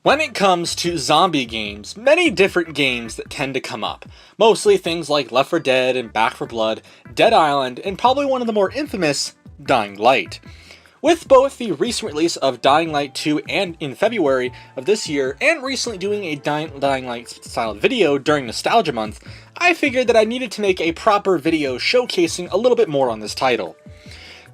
When it comes to zombie games, many different games that tend to come up. Mostly things like Left 4 Dead and Back 4 Blood, Dead Island, and probably one of the more infamous, Dying Light. With both the recent release of Dying Light 2 and in February of this year, and recently doing a Dying Light styled video during Nostalgia Month, I figured that I needed to make a proper video showcasing a little bit more on this title.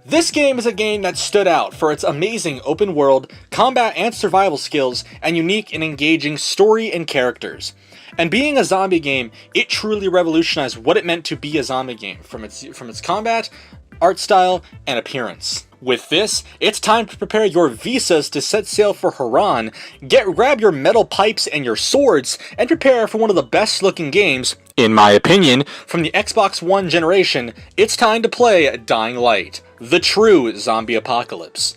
This game is a game that stood out for its amazing open world, combat and survival skills, and unique and engaging story and characters. And being a zombie game, it truly revolutionized what it meant to be a zombie game, from its combat, art style, and appearance. With this, it's time to prepare your visas to set sail for Harran, grab your metal pipes and your swords, and prepare for one of the best looking games, in my opinion, from the Xbox One generation. It's time to play Dying Light, the true zombie apocalypse.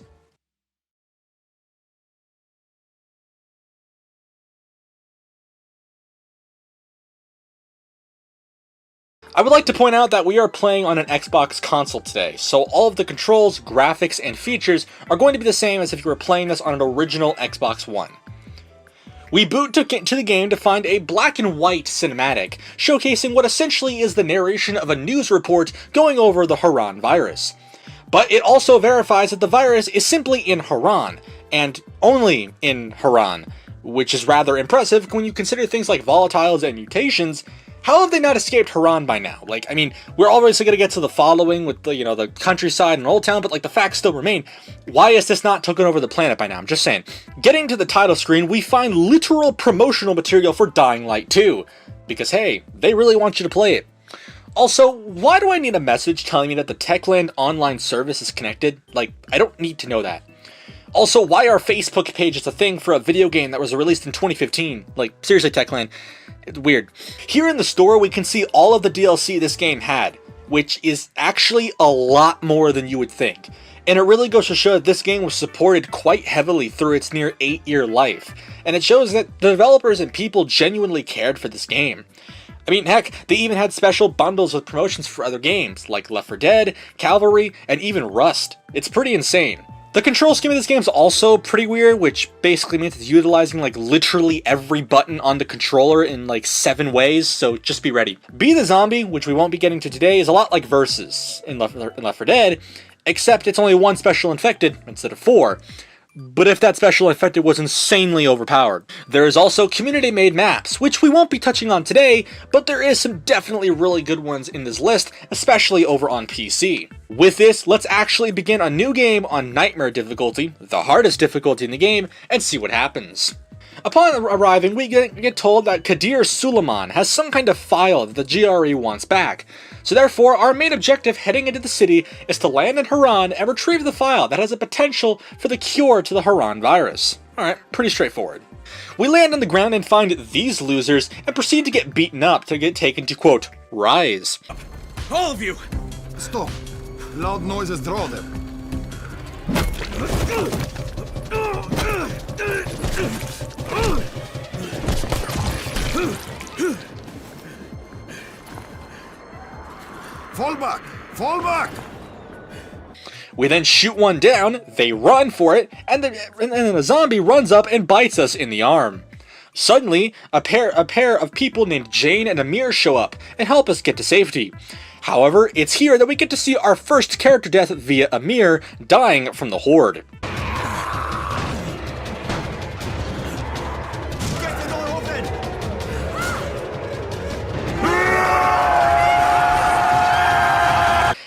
I would like to point out that we are playing on an Xbox console today, so all of the controls, graphics, and features are going to be the same as if you were playing this on an original Xbox One. We boot to the game to find a black and white cinematic, showcasing what essentially is the narration of a news report going over the Harran virus. But it also verifies that the virus is simply in Harran, and only in Harran, which is rather impressive when you consider things like volatiles and mutations. How have they not escaped Harran by now? We're obviously going to get to the following with the countryside and Old Town, but the facts still remain. Why is this not taken over the planet by now? I'm just saying. Getting to the title screen, we find literal promotional material for Dying Light 2. Because hey, they really want you to play it. Also, why do I need a message telling me that the Techland online service is connected? I don't need to know that. Also, why are Facebook pages a thing for a video game that was released in 2015? Seriously, Techland. It's weird. Here in the store, we can see all of the DLC this game had, which is actually a lot more than you would think. And it really goes to show that this game was supported quite heavily through its near 8-year life. And it shows that the developers and people genuinely cared for this game. I mean, heck, they even had special bundles with promotions for other games, like Left 4 Dead, Cavalry, and even Rust. It's pretty insane. The control scheme of this game is also pretty weird, which basically means it's utilizing literally every button on the controller in 7 ways, so just be ready. Be the Zombie, which we won't be getting to today, is a lot like Versus in Left 4 Dead, except it's only 1 special infected instead of 4. But if that special infected was insanely overpowered. There is also community-made maps, which we won't be touching on today, but there is some definitely really good ones in this list, especially over on PC. With this, let's actually begin a new game on Nightmare difficulty, the hardest difficulty in the game, and see what happens. Upon arriving, we get told that Kadir Suleiman has some kind of file that the GRE wants back. So therefore, our main objective heading into the city is to land in Harran and retrieve the file that has a potential for the cure to the Harran virus. Alright, pretty straightforward. We land on the ground and find these losers and proceed to get beaten up to get taken to, quote, Rise. All of you! Stop! Loud noises draw them. Fall back! Fall back! We then shoot one down, they run for it, and then a zombie runs up and bites us in the arm. Suddenly, a pair of people named Jane and Amir show up and help us get to safety. However, it's here that we get to see our first character death via Amir dying from the horde.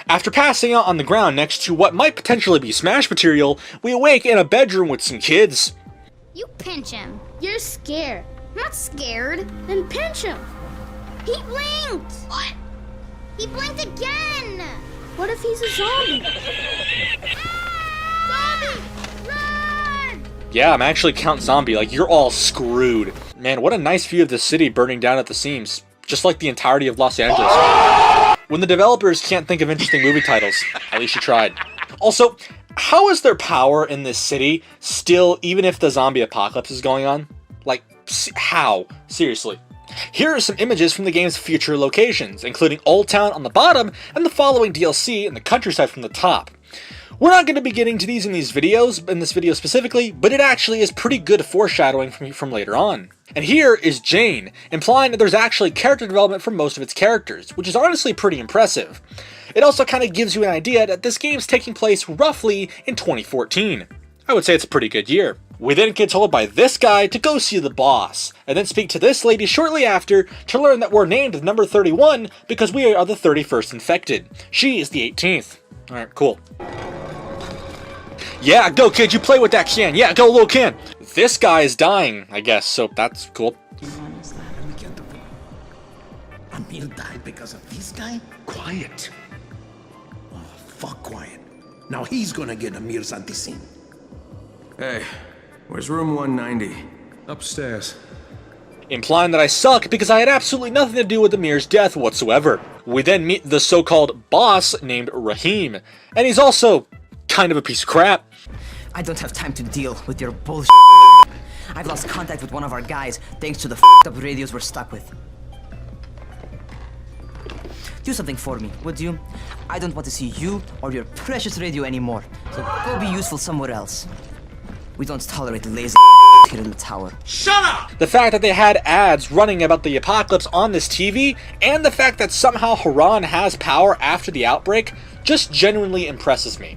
After passing out on the ground next to what might potentially be smash material, we awake in a bedroom with some kids. You pinch him. You're scared. I'm not scared. Then pinch him. He blinked! What? He blinked again! What if he's a zombie? Zombie! Run! Yeah, I'm actually Count Zombie, you're all screwed. Man, what a nice view of the city burning down at the seams. Just like the entirety of Los Angeles. When the developers can't think of interesting movie titles, at least you tried. Also, how is there power in this city still, even if the zombie apocalypse is going on? How? Seriously. Here are some images from the game's future locations, including Old Town on the bottom and the following DLC in the countryside from the top. We're not going to be getting to these in this video specifically, but it actually is pretty good foreshadowing from later on. And here is Jane, implying that there's actually character development for most of its characters, which is honestly pretty impressive. It also kind of gives you an idea that this game's taking place roughly in 2014. I would say it's a pretty good year. We then get told by this guy to go see the boss, and then speak to this lady shortly after to learn that we're named number 31 because we are the 31st infected. She is the 18th. Alright, cool. Yeah, go kid, you play with that can. Yeah, go little can. This guy is dying, I guess, so that's cool. Amir died because of this guy? Quiet. Oh, fuck quiet. Now he's gonna get Amir's anti-scene. Hey, where's room 190? Upstairs. Implying that I suck because I had absolutely nothing to do with Amir's death whatsoever. We then meet the so-called boss named Rahim, and he's also kind of a piece of crap. I don't have time to deal with your bullshit. I've lost contact with one of our guys thanks to the up radios we're stuck with. Do something for me, would you? I don't want to see you or your precious radio anymore, so go be useful somewhere else. We don't tolerate lazy here in the tower. Shut up! The fact that they had ads running about the apocalypse on this TV, and the fact that somehow Harran has power after the outbreak, just genuinely impresses me.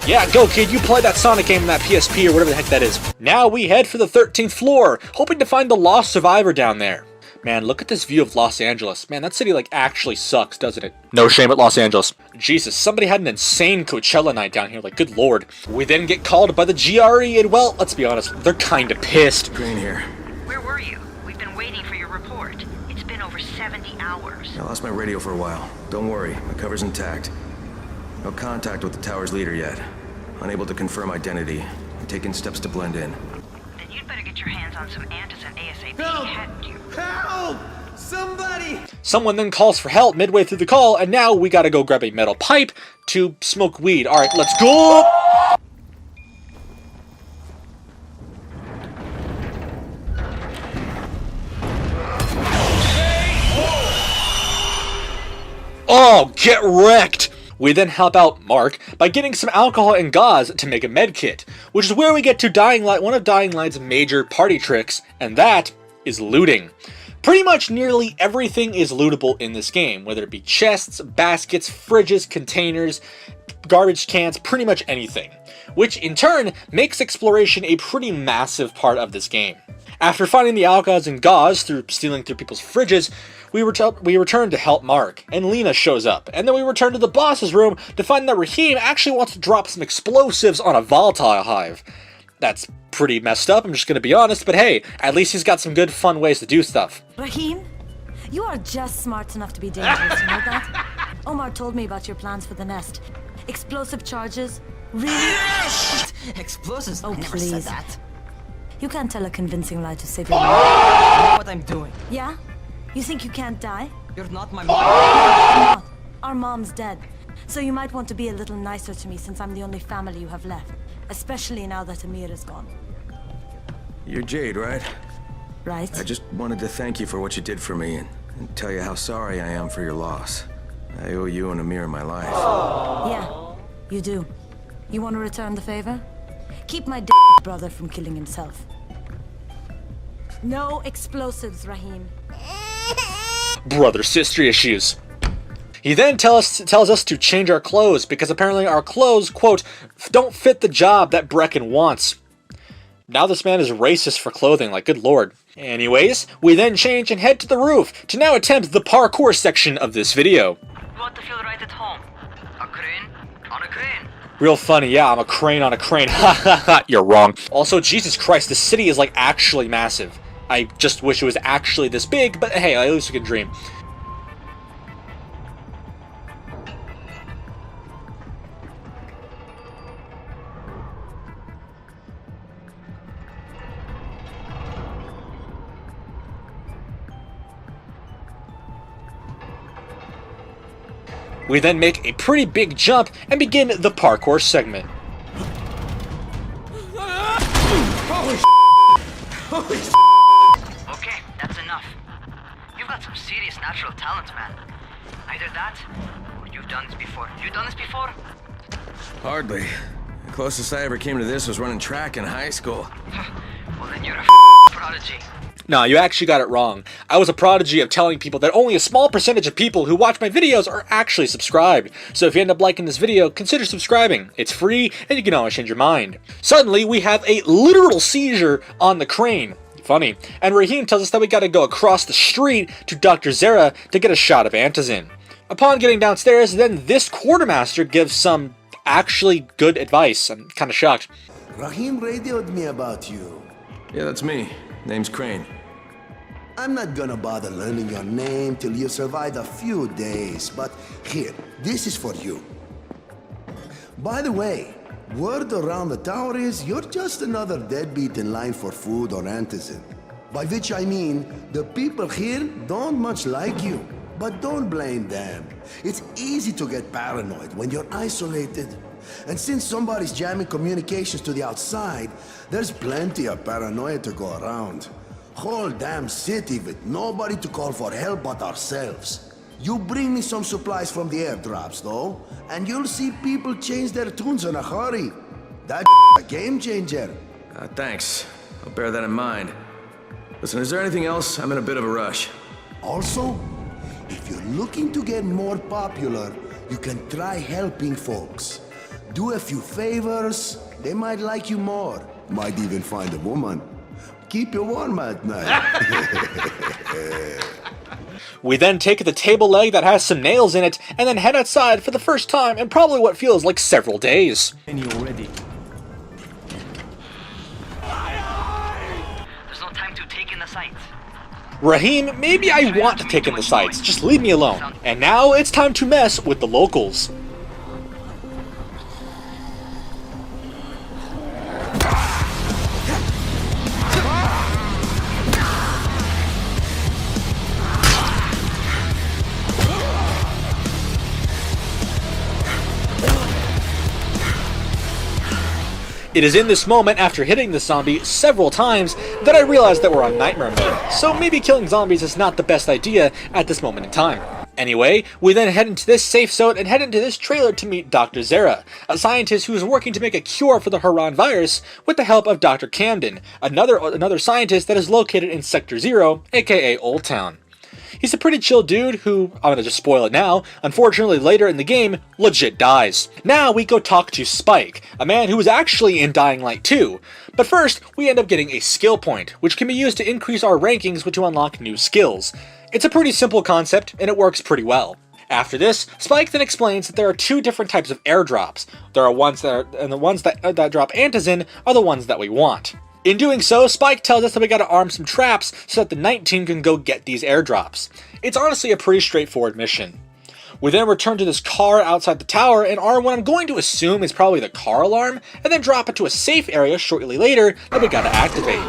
Yeah, go kid, you play that Sonic game in that PSP or whatever the heck that is. Now we head for the 13th floor, hoping to find the lost survivor down there. Man, look at this view of Los Angeles. Man, that city like actually sucks, doesn't it? No shame at Los Angeles. Jesus, somebody had an insane Coachella night down here, like good lord. We then get called by the GRE and well, let's be honest, they're kinda pissed. Green here. Where were you? We've been waiting for your report. It's been over 70 hours. I lost my radio for a while. Don't worry, my cover's intact. No contact with the tower's leader yet. Unable to confirm identity. I'm taking steps to blend in. Then you'd better get your hands on some antizen ASAP, Help! hadn't you? Help! Somebody! Someone then calls for help midway through the call, and now we gotta go grab a metal pipe to smoke weed. Alright, let's go! Oh, get wrecked! We then help out Mark by getting some alcohol and gauze to make a med kit, which is where we get to one of Dying Light's major party tricks, and that is looting. Pretty much nearly everything is lootable in this game, whether it be chests, baskets, fridges, containers, garbage cans, pretty much anything, which in turn makes exploration a pretty massive part of this game. After finding the alcohols and gauze through stealing through people's fridges, we return to help Mark, and Lena shows up, and then we return to the boss's room to find that Rahim actually wants to drop some explosives on a volatile hive. That's pretty messed up, I'm just gonna be honest, but hey, at least he's got some good fun ways to do stuff. Rahim, you are just smart enough to be dangerous, you know that? Omar told me about your plans for the nest. Explosive charges? Really? Yes! Explosives? Oh, I never please. said that. You can't tell a convincing lie to save your life. I know what I'm doing. Yeah? You think you can't die? You're not my mom. I'm not. Our mom's dead. So you might want to be a little nicer to me since I'm the only family you have left. Especially now that Amir is gone. You're Jade, right? Right? I just wanted to thank you for what you did for me and tell you how sorry I am for your loss. I owe you and Amir my life. Yeah, you do. You want to return the favor? Keep my brother from killing himself. No explosives, Rahim. Brother-sister issues. He then tells us to change our clothes because apparently our clothes, quote, don't fit the job that Brecken wants. Now this man is racist for clothing, like good lord. Anyways, we then change and head to the roof to now attempt the parkour section of this video. You want to feel right at home? A crane on a crane. Real funny, yeah, I'm a crane on a crane. Ha ha ha, you're wrong. Also, Jesus Christ, this city is like actually massive. I just wish it was actually this big, but hey, at least we can dream. We then make a pretty big jump and begin the parkour segment. Okay, that's enough. You've got some serious natural talent, man. Either that, done this before. You done this before? Hardly. The closest I ever came to this was running track in high school. Well, then you're a prodigy. No, you actually got it wrong. I was a prodigy of telling people that only a small percentage of people who watch my videos are actually subscribed. So if you end up liking this video, consider subscribing. It's free, and you can always change your mind. Suddenly, we have a literal seizure on the crane. Funny. And Rahim tells us that we gotta go across the street to Dr. Zera to get a shot of antizin. Upon getting downstairs, then this quartermaster gives some actually good advice. I'm kinda shocked. Rahim radioed me about you. Yeah, that's me. Name's Crane. I'm not gonna bother learning your name till you survive a few days, but here, this is for you. By the way, word around the tower is you're just another deadbeat in line for food or antizin. By which I mean, the people here don't much like you. But don't blame them. It's easy to get paranoid when you're isolated. And since somebody's jamming communications to the outside, there's plenty of paranoia to go around. Whole damn city with nobody to call for help but ourselves. You bring me some supplies from the airdrops, though, and you'll see people change their tunes in a hurry. That's a game changer. Thanks. I'll bear that in mind. Listen, is there anything else? I'm in a bit of a rush. Also, if you're looking to get more popular, you can try helping folks. Do a few favors, they might like you more. Might even find a woman. Keep you warm at night. We then take the table leg that has some nails in it, and then head outside for the first time in probably what feels like several days. There's no time to take in the sights. Rahim, maybe I want to take in the sights, just leave me alone. And now it's time to mess with the locals. It is in this moment, after hitting the zombie several times, that I realized that we're on nightmare mode, so maybe killing zombies is not the best idea at this moment in time. Anyway, we then head into this safe zone and head into this trailer to meet Dr. Zera, a scientist who is working to make a cure for the Harran virus with the help of Dr. Camden, another scientist that is located in Sector 0, aka Old Town. He's a pretty chill dude who, I'm gonna just spoil it now, unfortunately later in the game, legit dies. Now we go talk to Spike, a man who was actually in Dying Light 2. But first, we end up getting a skill point, which can be used to increase our rankings to unlock new skills. It's a pretty simple concept, and it works pretty well. After this, Spike then explains that there are two different types of airdrops. There are ones that are, and the ones that drop antizin are the ones that we want. In doing so, Spike tells us that we gotta arm some traps so that the night team can go get these airdrops. It's honestly a pretty straightforward mission. We then return to this car outside the tower and arm what I'm going to assume is probably the car alarm, and then drop it to a safe area shortly later that we gotta activate.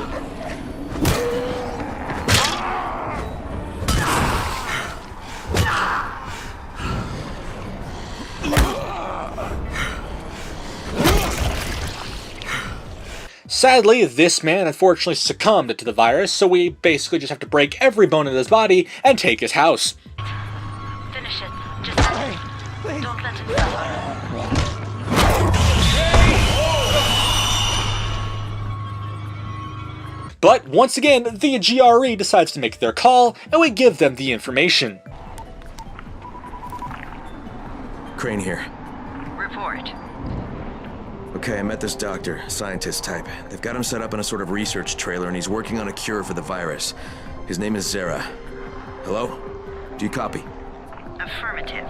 Sadly, this man unfortunately succumbed to the virus, so we basically just have to break every bone in his body and take his house. Finish it. Just don't let him suffer. But once again, the GRE decides to make their call, and we give them the information. Crane here. Report. Okay, I met this doctor, scientist type. They've got him set up in a sort of research trailer, and he's working on a cure for the virus. His name is Zera. Hello? Do you copy? Affirmative.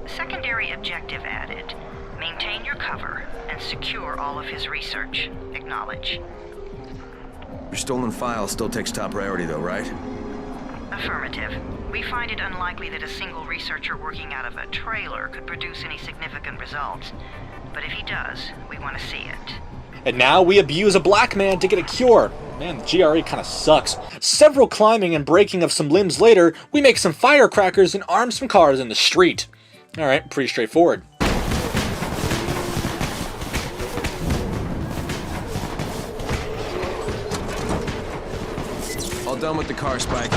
Secondary objective added. Maintain your cover and secure all of his research. Acknowledge. Your stolen file still takes top priority though, right? Affirmative. We find it unlikely that a single researcher working out of a trailer could produce any significant results. But if he does, we want to see it. And now we abuse a black man to get a cure. Man, the GRE kinda sucks. Several climbing and breaking of some limbs later, we make some firecrackers and arm some cars in the street. Alright, pretty straightforward. All done with the car, Spike.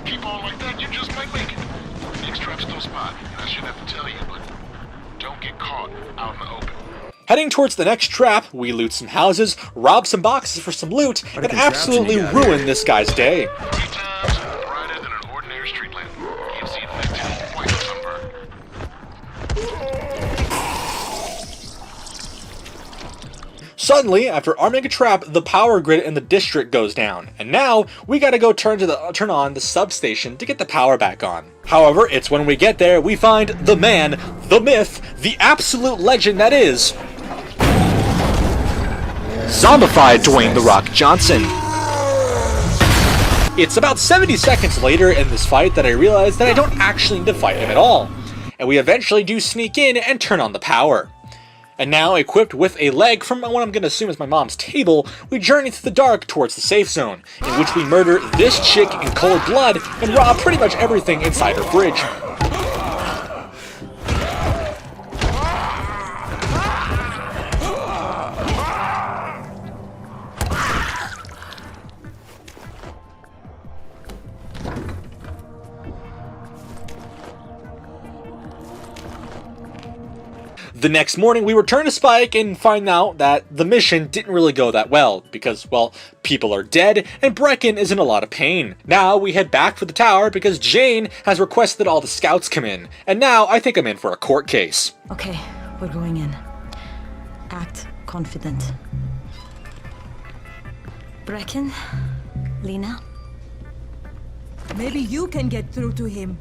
Keep on like that, you just might make it. 6 traps to a spot, and I shouldn't have to tell you, but don't get caught out in the open. Heading towards the next trap, we loot some houses, rob some boxes for some loot, What a and contraption absolutely you got ruin here. this guy's day. 3 times brighter than an ordinary street lamp. Gives the effect of quite a sunburn. Suddenly, after arming a trap, the power grid in the district goes down, and now we gotta go turn on the substation to get the power back on. However, it's when we get there we find the man, the myth, the absolute legend that is zombified Dwayne "The Rock" Johnson. It's about 70 seconds later in this fight that I realize that I don't actually need to fight him at all, and we eventually do sneak in and turn on the power. And now, equipped with a leg from what I'm going to assume is my mom's table, we journey through the dark towards the safe zone, in which we murder this chick in cold blood and rob pretty much everything inside her fridge. The next morning, we return to Spike and find out that the mission didn't really go that well, because, well, people are dead and Brecken is in a lot of pain. Now, we head back for the tower because Jane has requested all the scouts come in, and now I think I'm in for a court case. Okay, we're going in. Act confident. Brecken? Lena? Maybe you can get through to him.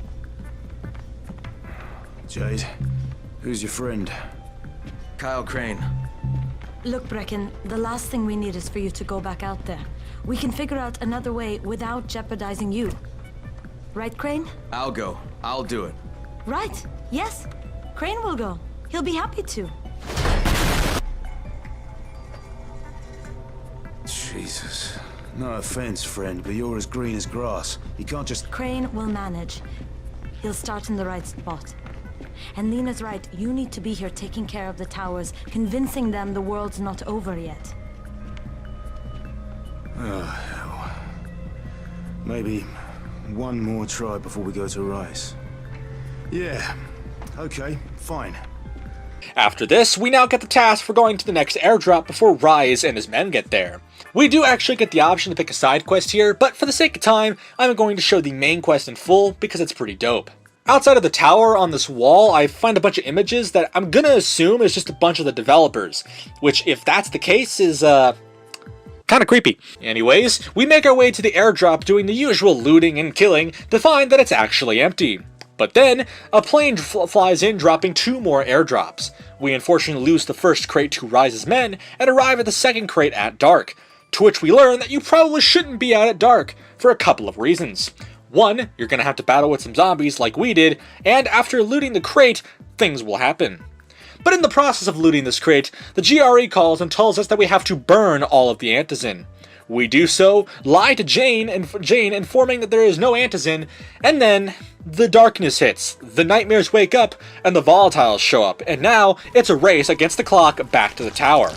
Jade, who's your friend? Kyle Crane. Look, Brecken, the last thing we need is for you to go back out there. We can figure out another way without jeopardizing you. Right, Crane? I'll go. I'll do it. Right. Yes. Crane will go. He'll be happy to. Jesus. No offense, friend, but you're as green as grass. You can't just... Crane will manage. He'll start in the right spot. And Lena's right, you need to be here taking care of the towers, convincing them the world's not over yet. Oh, hell. Maybe one more try before we go to Rice. Yeah, okay, fine. After this, we now get the task for going to the next airdrop before Rise and his men get there. We do actually get the option to pick a side quest here, but for the sake of time, I'm going to show the main quest in full because it's pretty dope. Outside of the tower on this wall, I find a bunch of images that I'm gonna assume is just a bunch of the developers, which, if that's the case, is, kinda creepy. Anyways, we make our way to the airdrop doing the usual looting and killing to find that it's actually empty. But then, a plane flies in dropping 2 more airdrops. We unfortunately lose the first crate to Rise's men and arrive at the second crate at dark, to which we learn that you probably shouldn't be out at dark, for a couple of reasons. 1, you're gonna have to battle with some zombies like we did, and after looting the crate, things will happen. But in the process of looting this crate, the GRE calls and tells us that we have to burn all of the antizin. We do so, lie to Jane, informing that there is no antizin, and then the darkness hits, the nightmares wake up, and the volatiles show up, and now it's a race against the clock back to the tower.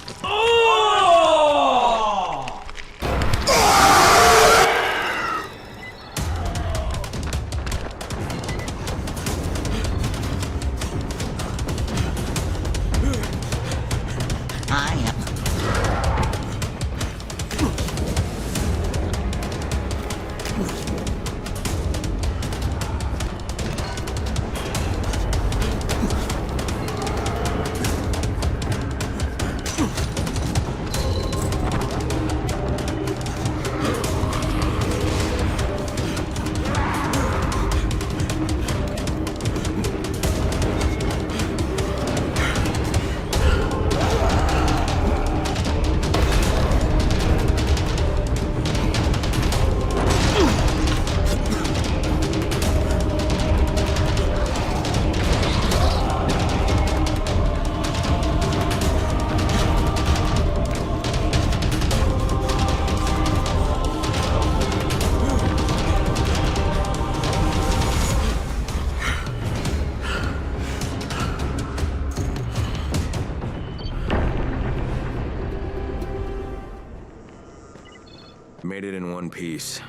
Made it in one piece.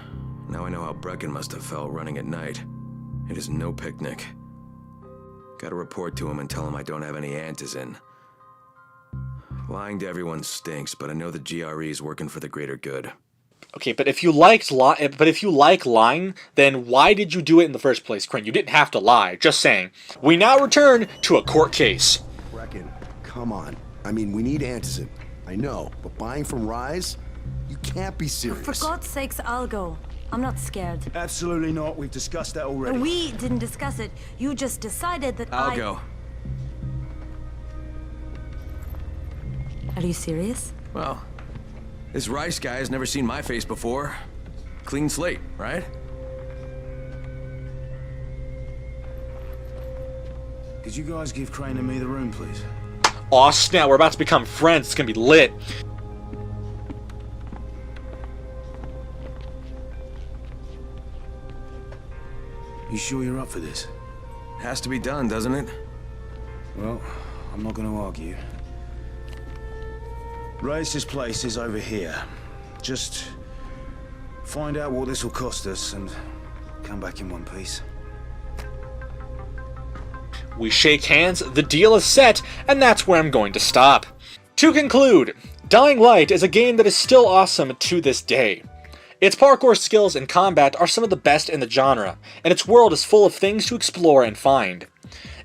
Now I know how Brecken must have felt running at night. It is no picnic. Gotta report to him and tell him I don't have any antizin. Lying to everyone stinks, but I know the GRE is working for the greater good. Okay, but if you like lying, then why did you do it in the first place, Crane? You didn't have to lie. Just saying. We now return to a court case. Brecken, come on. I mean, we need antizin. I know, but buying from Rise? You can't be serious. For God's sakes, I'll go. I'm not scared. Absolutely not. We've discussed that already. We didn't discuss it. You just decided that I'll go. Are you serious? Well, this Rice guy has never seen my face before. Clean slate, right? Could you guys give Crane and me the room, please? Aw, snap, we're about to become friends. It's gonna be lit. You sure you're up for this? Has to be done, doesn't it? Well, I'm not gonna argue. Race's place is over here. Just find out what this will cost us and come back in one piece. We shake hands, the deal is set, and that's where I'm going to stop. To conclude, Dying Light is a game that is still awesome to this day. Its parkour skills and combat are some of the best in the genre, and its world is full of things to explore and find.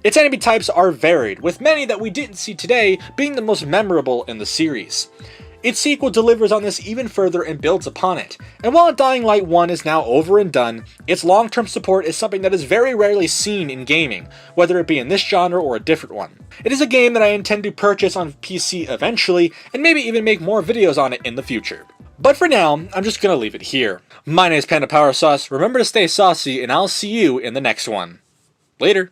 Its enemy types are varied, with many that we didn't see today being the most memorable in the series. Its sequel delivers on this even further and builds upon it, and while Dying Light 1 is now over and done, its long-term support is something that is very rarely seen in gaming, whether it be in this genre or a different one. It is a game that I intend to purchase on PC eventually, and maybe even make more videos on it in the future. But for now, I'm just gonna leave it here. My name is PandaPowerSauce, remember to stay saucy, and I'll see you in the next one. Later.